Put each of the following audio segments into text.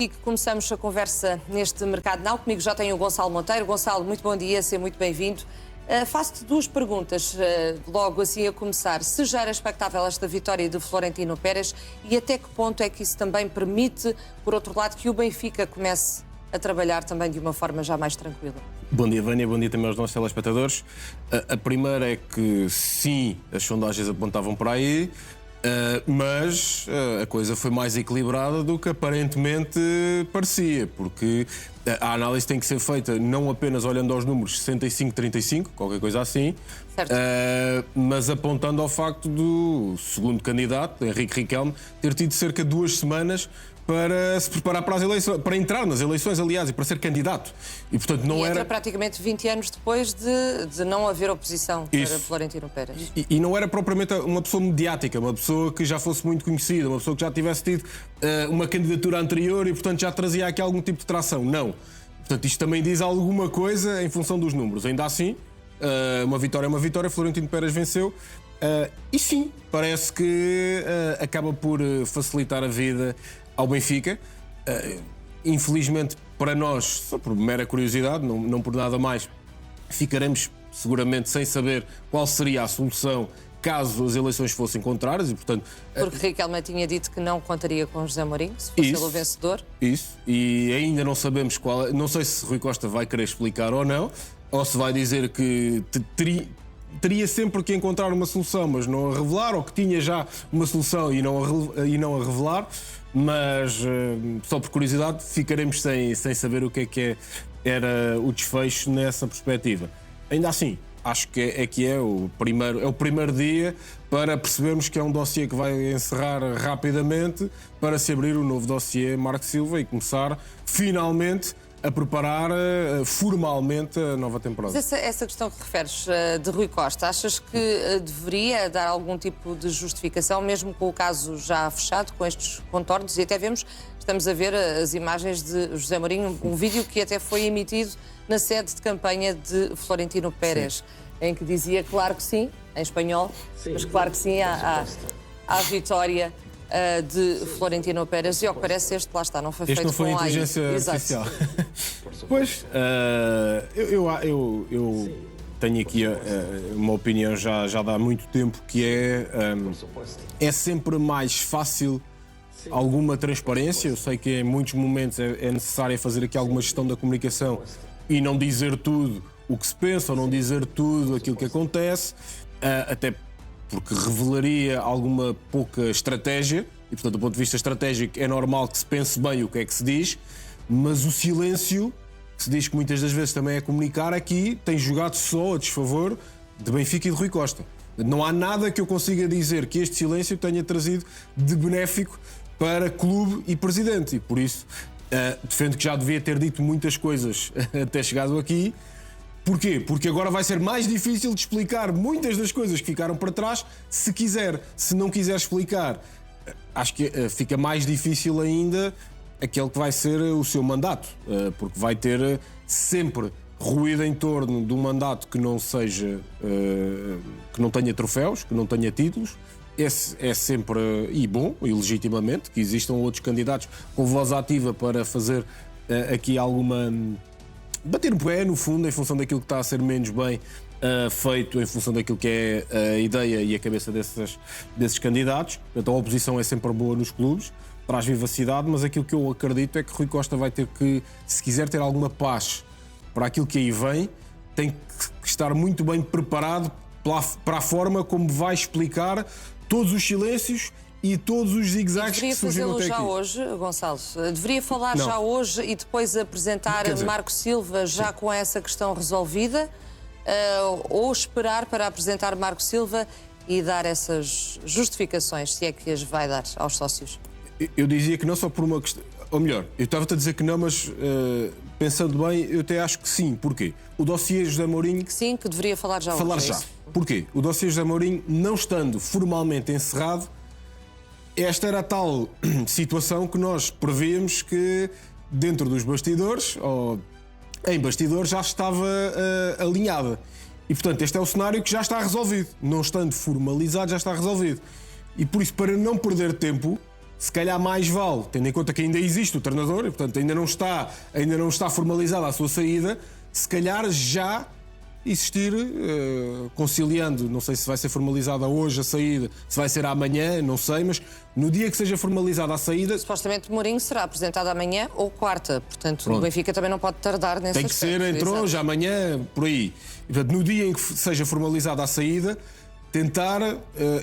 E que começamos a conversa neste Mercado Now. Comigo já tenho o Gonçalo Monteiro. Gonçalo, muito bom dia, seja muito bem-vindo. Faço-te duas perguntas, logo assim a começar. Se já era expectável esta vitória de Florentino Pérez e até que ponto é que isso também permite, por outro lado, que o Benfica comece a trabalhar também de uma forma já mais tranquila? Bom dia, Vânia. Bom dia também aos nossos telespectadores. A primeira é que sim, as sondagens apontavam para aí, mas a coisa foi mais equilibrada do que aparentemente parecia, porque a análise tem que ser feita não apenas olhando aos números 65-35, qualquer coisa assim, mas apontando ao facto do segundo candidato, Henrique Riquelme, ter tido cerca de 2 semanas para se preparar para as eleições, para entrar nas eleições, aliás, e para ser candidato. E, portanto, não entra era praticamente 20 anos depois de não haver oposição para Florentino Pérez. E não era propriamente uma pessoa mediática, uma pessoa que já fosse muito conhecida, uma pessoa que já tivesse tido uma candidatura anterior e, portanto, já trazia aqui algum tipo de tração. Não. Portanto, isto também diz alguma coisa em função dos números. Ainda assim, uma vitória é uma vitória, Florentino Pérez venceu. E sim, parece que acaba por facilitar a vida ao Benfica. Infelizmente para nós, só por mera curiosidade, não por nada mais, ficaremos seguramente sem saber qual seria a solução caso as eleições fossem contrárias e, portanto... Porque Riquelme tinha dito que não contaria com José Mourinho, se fosse ele o vencedor. Isso, e ainda não sabemos qual... Não sei se Rui Costa vai querer explicar ou não, ou se vai dizer que teria sempre que encontrar uma solução, mas não a revelar, ou que tinha já uma solução e não a revelar. Mas, só por curiosidade, ficaremos sem saber o que era o desfecho nessa perspectiva. Ainda assim, acho que é o primeiro dia para percebermos que é um dossiê que vai encerrar rapidamente para se abrir o novo dossiê Marco Silva e começar, finalmente, a preparar formalmente a nova temporada. Mas essa questão que referes de Rui Costa, achas que deveria dar algum tipo de justificação, mesmo com o caso já fechado, com estes contornos? E até estamos a ver as imagens de José Mourinho, um vídeo que até foi emitido na sede de campanha de Florentino Pérez, em que dizia claro que sim, em espanhol, mas claro que sim à vitória de Florentino Pérez, e ao que parece este, lá está, não foi feito com foi inteligência artificial. Pois, eu tenho aqui uma opinião já dá muito tempo, que é sempre mais fácil alguma transparência. Eu sei que em muitos momentos é necessário fazer aqui alguma gestão da comunicação e não dizer tudo o que se pensa, ou não dizer tudo aquilo que acontece, até porque revelaria alguma pouca estratégia, e portanto do ponto de vista estratégico é normal que se pense bem o que é que se diz, mas o silêncio, que se diz que muitas das vezes também é comunicar, aqui tem jogado só a desfavor de Benfica e de Rui Costa. Não há nada que eu consiga dizer que este silêncio tenha trazido de benéfico para clube e presidente, e por isso defendo que já devia ter dito muitas coisas até chegado aqui. Porquê? Porque agora vai ser mais difícil de explicar muitas das coisas que ficaram para trás, se quiser. Se não quiser explicar, acho que fica mais difícil ainda aquele que vai ser o seu mandato, porque vai ter sempre ruído em torno de um mandato que não seja, que não tenha troféus, que não tenha títulos. Esse é sempre, e bom, e legitimamente, que existam outros candidatos com voz ativa para fazer aqui alguma... bater o pé, no fundo, em função daquilo que está a ser menos bem feito, em função daquilo que é a ideia e a cabeça desses candidatos. Então a oposição é sempre boa nos clubes, traz vivacidade, mas aquilo que eu acredito é que Rui Costa vai ter que, se quiser ter alguma paz para aquilo que aí vem, tem que estar muito bem preparado para a forma como vai explicar todos os silêncios e todos os zigue-zagues que surgiram até aqui. Deveria fazê-lo já hoje, Gonçalo? Deveria falar já hoje e depois apresentar Marco Silva já com essa questão resolvida? Ou esperar para apresentar Marco Silva e dar essas justificações, se é que as vai dar aos sócios? Eu dizia que não só por uma questão... Ou melhor, eu estava-te a dizer que não, mas pensando bem, eu até acho que sim. Porquê? O dossiê José Mourinho... Que sim, que deveria falar já hoje. Porquê? O dossiê José Mourinho, não estando formalmente encerrado, esta era a tal situação que nós prevíamos que dentro dos bastidores, ou em bastidores, já estava alinhada. E, portanto, este é o cenário que já está resolvido. Não estando formalizado, já está resolvido. E por isso, para não perder tempo, se calhar mais vale, tendo em conta que ainda existe o treinador, e portanto ainda não está formalizada a sua saída, se calhar já existir, conciliando, não sei se vai ser formalizada hoje a saída, se vai ser amanhã, não sei, mas no dia que seja formalizada a saída... Supostamente Mourinho será apresentado amanhã ou quarta, portanto o Benfica também não pode tardar nesse Tem que ser entre hoje, amanhã, por aí. E, portanto, no dia em que seja formalizada a saída, tentar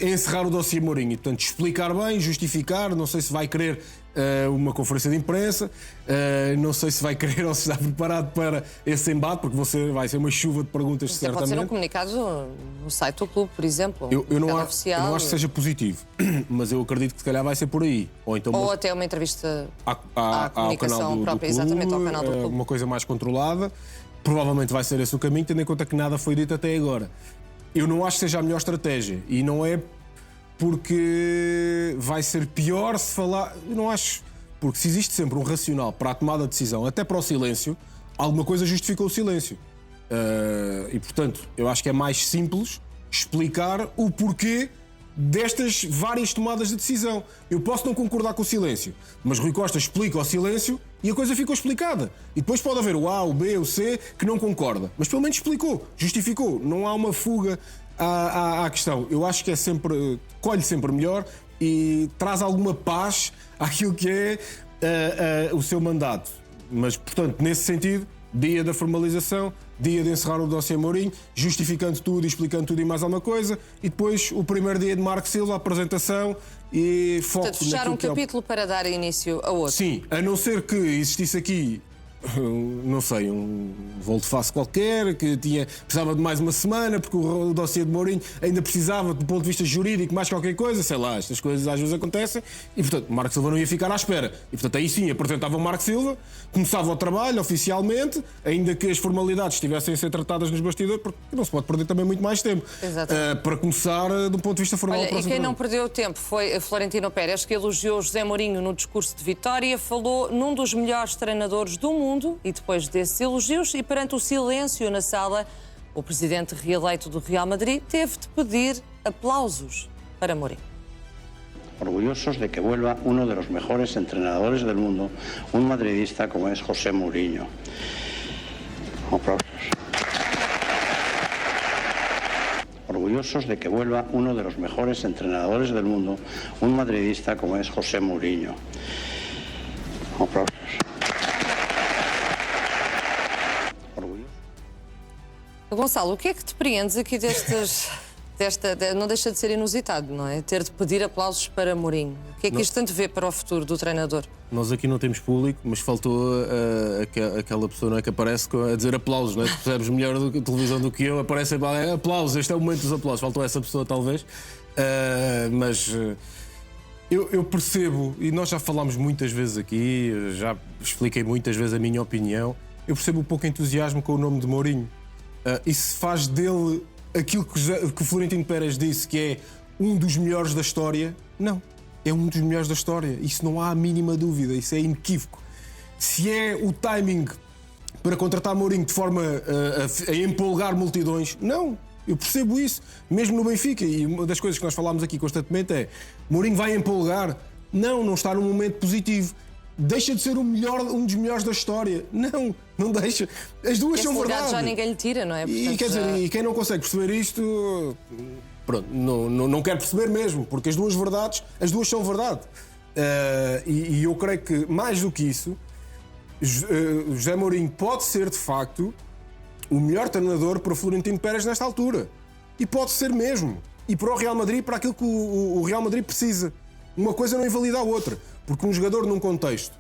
encerrar o dossiê Mourinho. E, portanto, explicar bem, justificar, não sei se vai querer uma conferência de imprensa, não sei se vai querer ou se está preparado para esse embate, porque vai ser uma chuva de perguntas, certamente. Pode ser um comunicado no site do clube, por exemplo. Eu não acho que seja positivo, mas eu acredito que se calhar vai ser por aí. Ou até uma entrevista à comunicação canal própria, do clube, exatamente, ao canal do clube. Uma coisa mais controlada. Provavelmente vai ser esse o caminho, tendo em conta que nada foi dito até agora. Eu não acho que seja a melhor estratégia, e não é porque vai ser pior se falar... Eu não acho, porque se existe sempre um racional para a tomada de decisão, até para o silêncio, alguma coisa justificou o silêncio. E, portanto, eu acho que é mais simples explicar o porquê destas várias tomadas de decisão. Eu posso não concordar com o silêncio, mas Rui Costa explica o silêncio e a coisa ficou explicada. E depois pode haver o A, o B, o C que não concorda, mas pelo menos explicou, justificou. Não há uma fuga à questão. Eu acho que é sempre, colhe sempre melhor e traz alguma paz àquilo que é o seu mandato. Mas, portanto, nesse sentido, dia da formalização, dia de encerrar o dossiê Mourinho, justificando tudo e explicando tudo e mais alguma coisa, e depois o primeiro dia de Marco Silva, a apresentação e foco. Portanto, fechar um capítulo para dar início a outro. Sim, a não ser que existisse aqui, não sei, um volte-face qualquer, que precisava de mais uma semana, porque o dossiê de Mourinho ainda precisava, do ponto de vista jurídico, mais qualquer coisa, sei lá, estas coisas às vezes acontecem, e portanto, Marco Silva não ia ficar à espera. E portanto, aí sim, apresentava o Marco Silva, começava o trabalho oficialmente, ainda que as formalidades estivessem a ser tratadas nos bastidores, porque não se pode perder também muito mais tempo. Para começar, do ponto de vista formal. Olha, e quem não perdeu tempo foi Florentino Pérez, que elogiou José Mourinho no discurso de vitória, falou num dos melhores treinadores do mundo, e depois desses elogios e perante o silêncio na sala, o presidente reeleito do Real Madrid teve de pedir aplausos para Mourinho. Orgullosos de que vuelva uno de los mejores entrenadores del mundo, un madridista como es José Mourinho. Aplausos. Orgullosos de que vuelva uno de los mejores entrenadores del mundo, un madridista como es José Mourinho. Aplausos. Gonçalo, o que é que te preendes aqui não deixa de ser inusitado, não é? Ter de pedir aplausos para Mourinho. O que é que isto tanto vê para o futuro do treinador? Nós aqui não temos público, mas faltou aquela pessoa, não é, que aparece a dizer aplausos, não é? Tu percebes melhor a televisão do que eu, aparece aplausos, este é o momento dos aplausos. Faltou essa pessoa, talvez. Mas eu percebo, e nós já falámos muitas vezes aqui, já expliquei muitas vezes a minha opinião, eu percebo um pouco entusiasmo com o nome de Mourinho. Isso faz dele aquilo que o Florentino Pérez disse, que é um dos melhores da história. Não, é um dos melhores da história. Isso não há a mínima dúvida, isso é inequívoco. Se é o timing para contratar Mourinho de forma a empolgar multidões, não. Eu percebo isso, mesmo no Benfica. E uma das coisas que nós falámos aqui constantemente é: Mourinho vai empolgar? Não está num momento positivo. Deixa de ser um dos melhores da história. Não deixa. As duas são verdade. Já ninguém lhe tira, não é? Portanto, e quer dizer, e quem não consegue perceber isto, pronto, não quer perceber mesmo, porque as duas são verdade. E eu creio que, mais do que isso, José Mourinho pode ser, de facto, o melhor treinador para o Florentino Pérez nesta altura. E pode ser mesmo. E para o Real Madrid, para aquilo que o Real Madrid precisa. Uma coisa não invalida a outra. Porque um jogador num contexto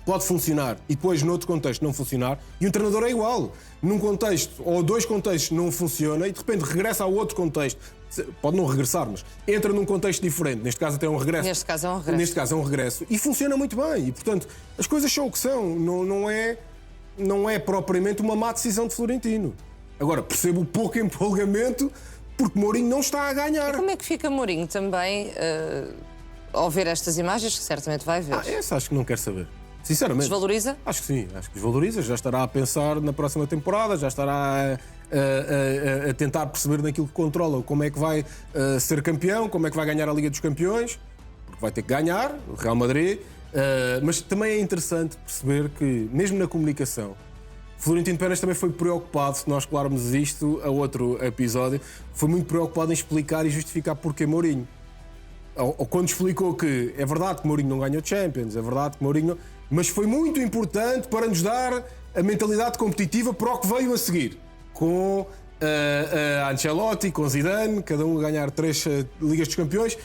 pode funcionar e depois noutro contexto não funcionar, e um treinador é igual. Num contexto ou dois contextos não funciona e de repente regressa a outro contexto. Pode não regressar, mas entra num contexto diferente. Neste caso até é um regresso. Neste caso é um regresso. Neste caso é um regresso. E funciona muito bem. E portanto, as coisas são o que são. Não é propriamente uma má decisão de Florentino. Agora, percebo o pouco empolgamento porque Mourinho não está a ganhar. E como é que fica Mourinho também ao ver estas imagens, que certamente vai ver? Essa acho que não quer saber. Sinceramente. Desvaloriza? Acho que sim, acho que desvaloriza. Já estará a pensar na próxima temporada, já estará a tentar perceber naquilo que controla como é que vai ser campeão, como é que vai ganhar a Liga dos Campeões. porque vai ter que ganhar, o Real Madrid, mas também é interessante perceber que, mesmo na comunicação, Florentino Pérez também foi preocupado, se nós colarmos isto a outro episódio, foi muito preocupado em explicar e justificar porque Mourinho. Ou quando explicou que é verdade que Mourinho não ganhou Champions, é verdade que Mourinho não... Mas foi muito importante para nos dar a mentalidade competitiva para o que veio a seguir. Com Ancelotti, com Zidane, cada um a ganhar 3 Ligas dos Campeões.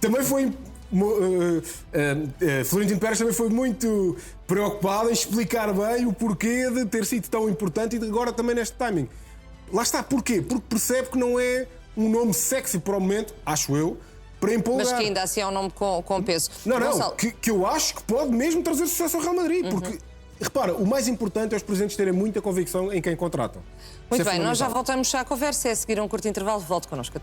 Também foi... Florentino Pérez também foi muito preocupado em explicar bem o porquê de ter sido tão importante e agora também neste timing. Lá está, porquê? Porque percebe que não é um nome sexy para o momento, acho eu, para empolgar. Mas que ainda assim é um nome com peso. Não, Gonçalo, que eu acho que pode mesmo trazer sucesso ao Real Madrid, porque, repara, o mais importante é os presidentes terem muita convicção em quem contratam. muito Isso é bem, nós já fundamental. voltamos à conversa. É a seguir um curto intervalo. Volte connosco. Até